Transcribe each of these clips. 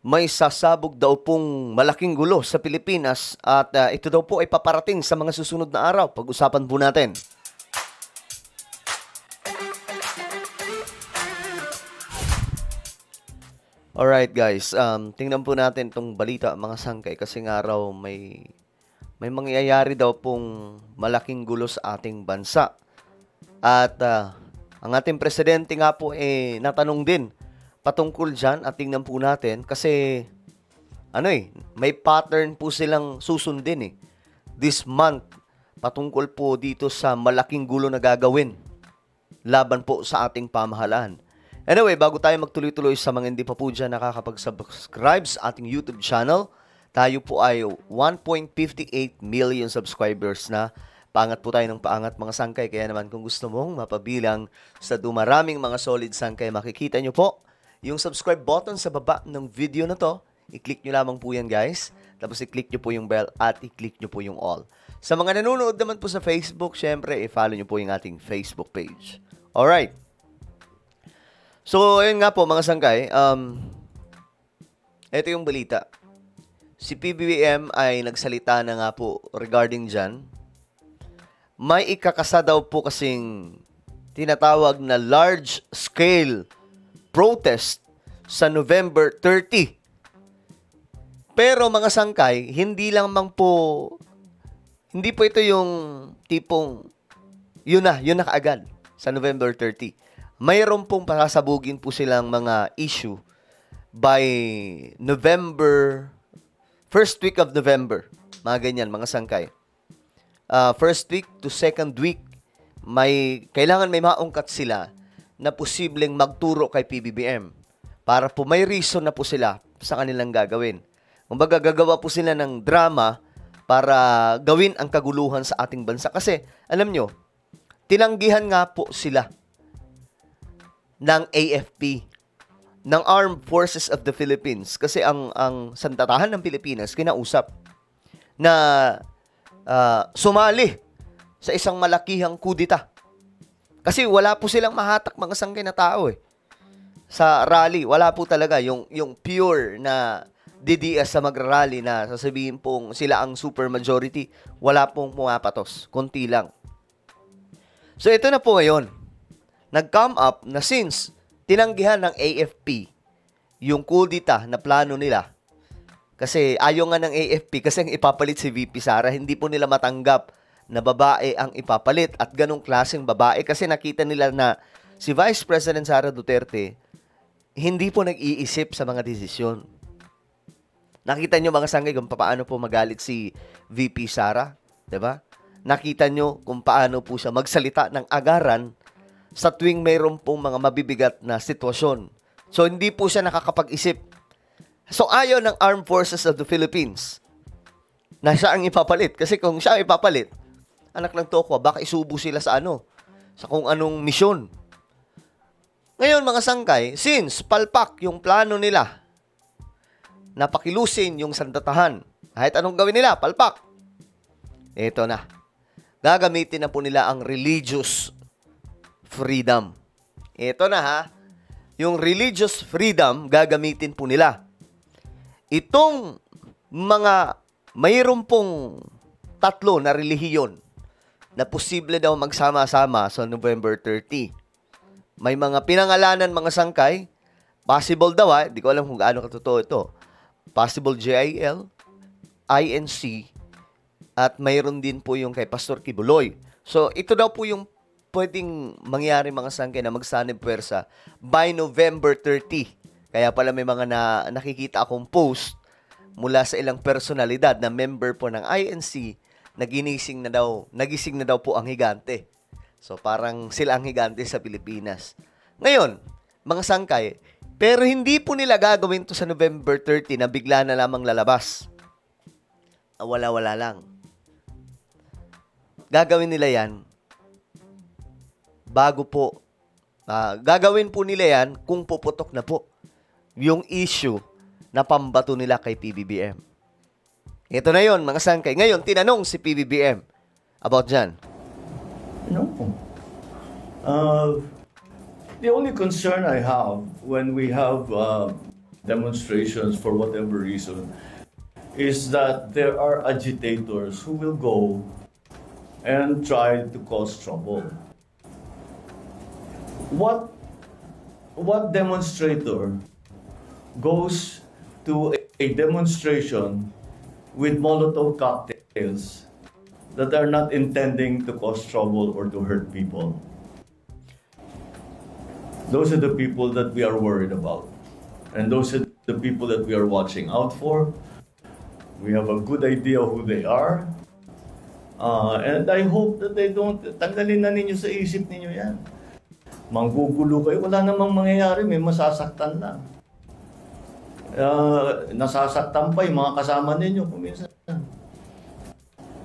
may sasabog daw pong malaking gulo sa Pilipinas at ito daw po ay paparating sa mga susunod na araw. Pag-usapan po natin. Alright guys, tingnan po natin itong balita mga sangkay kasi nga raw may mangyayari daw pong malaking gulo sa ating bansa. At ang ating presidente nga po natanong din patungkol dyan at tingnan po natin kasi may pattern po silang susundin this month patungkol po dito sa malaking gulo na gagawin laban po sa ating pamahalaan. Anyway, bago tayo magtuloy-tuloy sa mga hindi pa po dyan nakakapag-subscribe sa ating YouTube channel, tayo po ay 1.58 million subscribers na. Paangat po tayo ng paangat mga sangkay. Kaya naman kung gusto mong mapabilang sa dumaraming mga solid sangkay, makikita nyo po yung subscribe button sa baba ng video na to. I-click nyo lamang po yan guys. Tapos i-click nyo po yung bell at i-click nyo po yung all. Sa mga nanonood naman po sa Facebook, syempre i-follow nyo po yung ating Facebook page. Alright. So, ayun nga po mga sangkay. Ito yung balita. Si PBBM ay nagsalita na nga po regarding dyan. May ikakasa daw po kasing tinatawag na large-scale protest sa November 30. Pero mga sangkay, hindi po ito yung tipong yun na kaagad sa November 30. Mayroon pong pasasabugin po silang mga issue by first week of November. Mga ganyan, mga sangkay. First week to second week, kailangan may maungkat sila na posibleng magturo kay PBBM para po may reason na po sila sa kanilang gagawin. Kumbaga, gagawa po sila ng drama para gawin ang kaguluhan sa ating bansa. Kasi, alam nyo, tinanggihan nga po sila ng AFP, ng Armed Forces of the Philippines. Kasi ang sandatahan ng Pilipinas, kinausap na sumali sa isang malakihang kudita. Kasi wala po silang mahatak mga sangkay na tao sa rally. Wala po talaga yung pure na DDS sa magrarally na sasabihin pong sila ang super majority. Wala pong pumapatos. Kunti lang. So ito na po ngayon. Nag-come up na since tinanggihan ng AFP yung kudita na plano nila. Kasi ayaw nga ng AFP kasi ang ipapalit si VP Sara, hindi po nila matanggap na babae ang ipapalit at ganong klaseng babae kasi nakita nila na si Vice President Sara Duterte hindi po nag-iisip sa mga desisyon. Nakita nyo mga sangay kung paano po magalit si VP Sara, 'di ba? Nakita nyo kung paano po siya magsalita ng agaran sa tuwing mayroon pong mga mabibigat na sitwasyon. So hindi po siya nakakapag-isip. So, ayaw ng Armed Forces of the Philippines na siya ang ipapalit. Kasi kung siya ang ipapalit, anak ng tokwa, baka isubo sila sa sa kung anong misyon. Ngayon, mga sangkay, since palpak yung plano nila na pakilusin yung sandatahan, kahit anong gawin nila, palpak. Ito na. Gagamitin na po nila ang religious freedom. Ito na yung religious freedom, gagamitin po nila. Itong mayroon pong 3 na relihiyon na posible daw magsama-sama sa November 30. May mga pinangalanan mga sangkay, possible daw hindi ko alam kung gaano katotoo ito. Possible JIL, INC, at mayroon din po yung kay Pastor Kibuloy. So ito daw po yung pwedeng mangyari mga sangkay na magsanib puwersa by November 30. Kaya pala may mga nakikita akong post mula sa ilang personalidad na member po ng INC na nagising na daw po ang higante. So parang sila ang higante sa Pilipinas. Ngayon, mga sangkay, pero hindi po nila gagawin to sa November 30 na bigla na lamang lalabas. Wala-wala lang. Gagawin nila yan bago po. Gagawin po nila yan kung puputok na po yung issue na pambato nila kay PBBM. Ito na yon mga sangkay. Ngayon, tinanong si PBBM about dyan. No. The only concern I have when we have demonstrations for whatever reason is that there are agitators who will go and try to cause trouble. What demonstrator goes to a demonstration with Molotov cocktails that are not intending to cause trouble or to hurt people? Those are the people that we are worried about. And those are the people that we are watching out for. We have a good idea who they are. And I hope that they don't, tanggalin na ninyo sa isip ninyo yan. Manggugulo kayo, wala namang mangyayari, may masasaktan lang. Nasasaktan pa yung mga kasama ninyo kuminsan.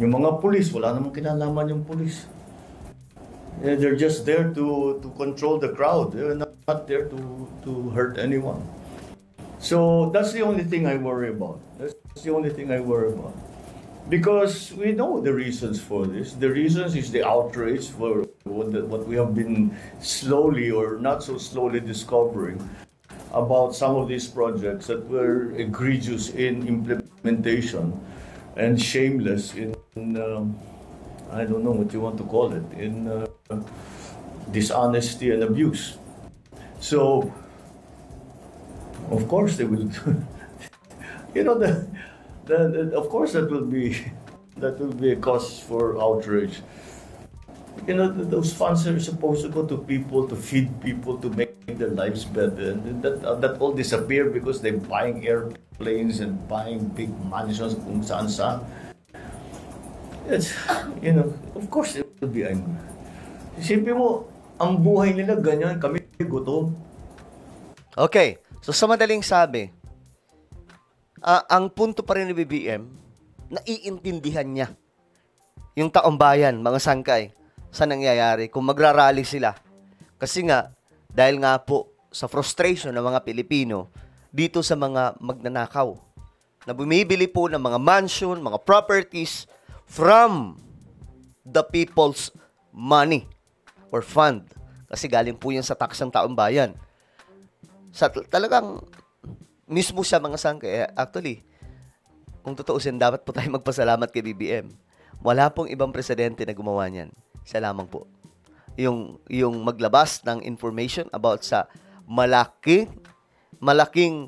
Yung mga pulis, wala namang kinalaman yung pulis. They're just there to control the crowd. They're not there to hurt anyone. So that's the only thing I worry about. That's the only thing I worry about. Because we know the reasons for this. The reasons is the outrage for what we have been slowly or not so slowly discovering about some of these projects that were egregious in implementation and shameless in I don't know what you want to call it, in dishonesty and abuse. So, of course they will, you know, of course that will be a cause for outrage. You know, those funds are supposed to go to people, to feed people, to make their lives better, and that all disappear because they're buying airplanes and buying big mansions kung saan-saan. It's, you know, of course it will be angry. Isipin mo, ang buhay nila ganyan, kami gutom. Okay, so sa madaling sabi, ang punto pa rin ni BBM, naiintindihan niya yung taong bayan, mga sangkay, sa nangyayari kung magrarally sila. Kasi nga, dahil nga po sa frustration ng mga Pilipino dito sa mga magnanakaw na bumibili po ng mga mansion, mga properties from the people's money or fund. Kasi galing po yan sa tax ng taong bayan. Sa talagang mismo siya mga sangkay. Actually, kung tutuusin, dapat po tayo magpasalamat kay BBM. Wala pong ibang presidente na gumawa niyan. Siya lamang po. Yung maglabas ng information about sa malaking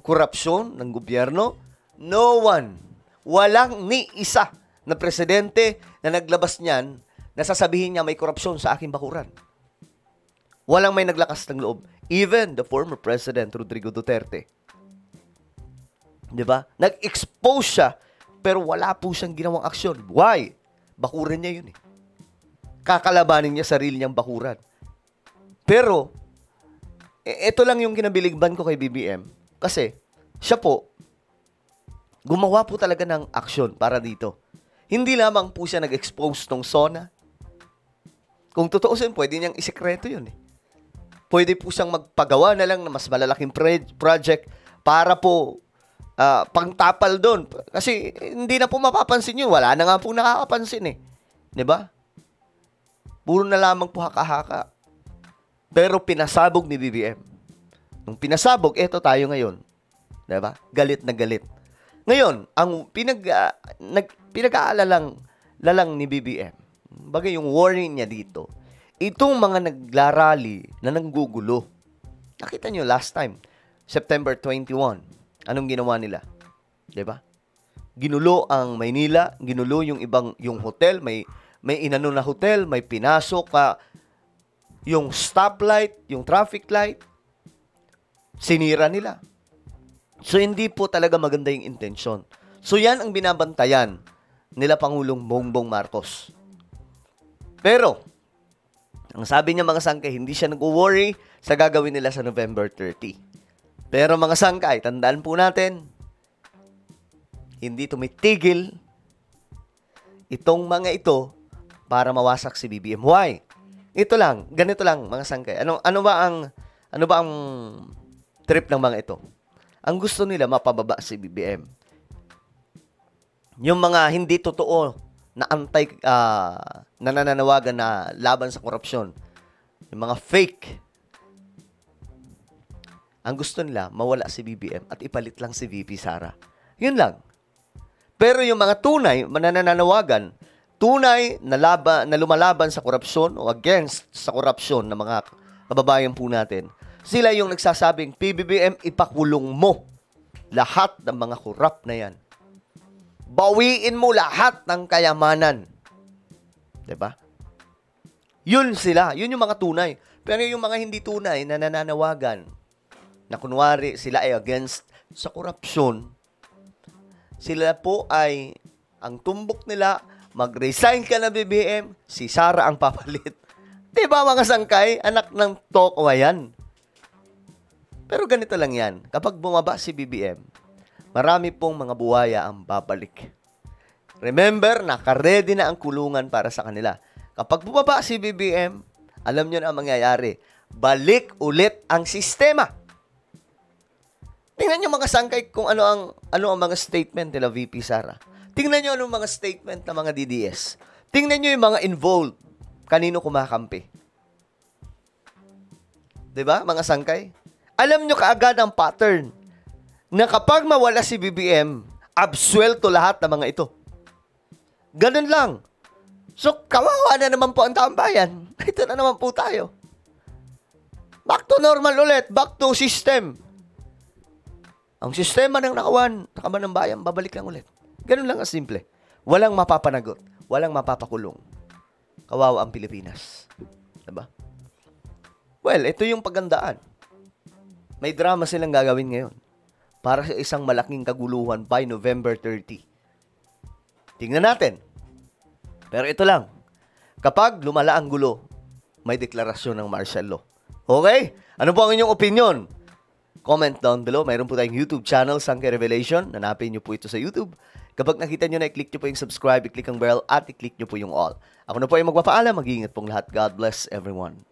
korupsyon ng gobyerno, no one, walang ni isa na presidente na naglabas niyan na sasabihin niya may korupsyon sa aking bakuran. Walang may naglakas ng loob. Even the former President Rodrigo Duterte. Diba? Nag-expose siya, pero wala po siyang ginawang aksyon. Why? Bakuran niya yun eh. Kakalabanin niya sarili niyang bakuran. Pero, ito lang yung kinabiligban ko kay BBM. Kasi, siya po, gumawa po talaga ng aksyon para dito. Hindi lamang po siya nag-expose ng SONA. Kung tutuusin, pwede niyang isekreto yun eh. Pwede po siyang magpagawa na lang na mas malalaking project para po pangtapal doon. Kasi hindi na po mapapansin yun. Wala na nga po nakakapansin eh. Diba? Puro na lamang po haka-haka. Pero pinasabog ni BBM. Nung pinasabog, eto tayo ngayon. Diba? Galit na galit. Ngayon, ang pinag-aalala ni BBM, bagay yung warning niya dito, itong mga naglarally na nanggugulo. Nakita nyo last time, September 21, anong ginawa nila? Diba? Ginulo ang Maynila, ginulo yung hotel, may inano na hotel, may pinasok yung stoplight, yung traffic light, sinira nila. So, hindi po talaga maganda yung intensyon. So, yan ang binabantayan nila Pangulong Bongbong Marcos. Pero, ang sabi niya mga sangkay, hindi siya nag-worry sa gagawin nila sa November 30. Pero mga sangkay, tandaan po natin, hindi tumitigil itong mga ito para mawasak si BBM. Why? Ito lang, ganito lang mga sangkay. Ano ba ang trip ng mga ito? Ang gusto nila mapababa si BBM. Yung mga hindi totoo na na nananawagan na laban sa korupsyon. Yung mga fake. Ang gusto nila, mawala si BBM at ipalit lang si VP Sara. Yun lang. Pero yung mga tunay, manananawagan, tunay na lumalaban sa korupsyon o against sa korupsyon ng mga kababayan po natin, sila yung nagsasabing, PBBM, ipakulong mo lahat ng mga korap na yan. Bawiin mo lahat ng kayamanan. Diba? Yun sila. Yun yung mga tunay. Pero yung mga hindi tunay na nananawagan, na kunwari sila ay against sa korupsyon, sila po ay, ang tumbok nila, mag-resign ka na BBM, si Sara ang papalit. Diba mga sangkay? Anak ng toko yan. Pero ganito lang yan. Kapag bumaba si BBM, marami pong mga buhaya ang babalik. Remember, naka-ready na ang kulungan para sa kanila. Kapag bumaba si BBM, alam nyo na ang mangyayari. Balik ulit ang sistema. Tingnan nyo mga sangkay kung ano ang mga statement nila VP Sara. Tingnan nyo anong mga statement ng mga DDS. Tingnan nyo yung mga involved. Kanino kumakampi. Diba, mga sangkay? Alam nyo kaagad ang pattern na kapag mawala si BBM, absuelto lahat ng mga ito. Ganun lang. So, kawawa na naman po ang taong bayan. Ito na naman po tayo. Back to normal ulit. Back to system. Ang sistema ng nakawan ng bayan, babalik lang ulit. Ganun lang simple. Walang mapapanagot. Walang mapapakulong. Kawawa ang Pilipinas. Diba? Well, ito yung pagandaan. May drama silang gagawin ngayon para sa isang malaking kaguluhan by November 30. Tingnan natin. Pero ito lang. Kapag lumala ang gulo, may deklarasyon ng martial law. Okay? Ano po ang inyong opinion? Comment down below. Mayroon po tayong YouTube channel, Sangkay Revelation. Hanapin nyo po ito sa YouTube. Kapag nakita nyo na, i-click nyo po yung subscribe, i-click ang bell, at i-click nyo po yung all. Ako na po ay magpapaalam. Mag-iingat pong lahat. God bless everyone.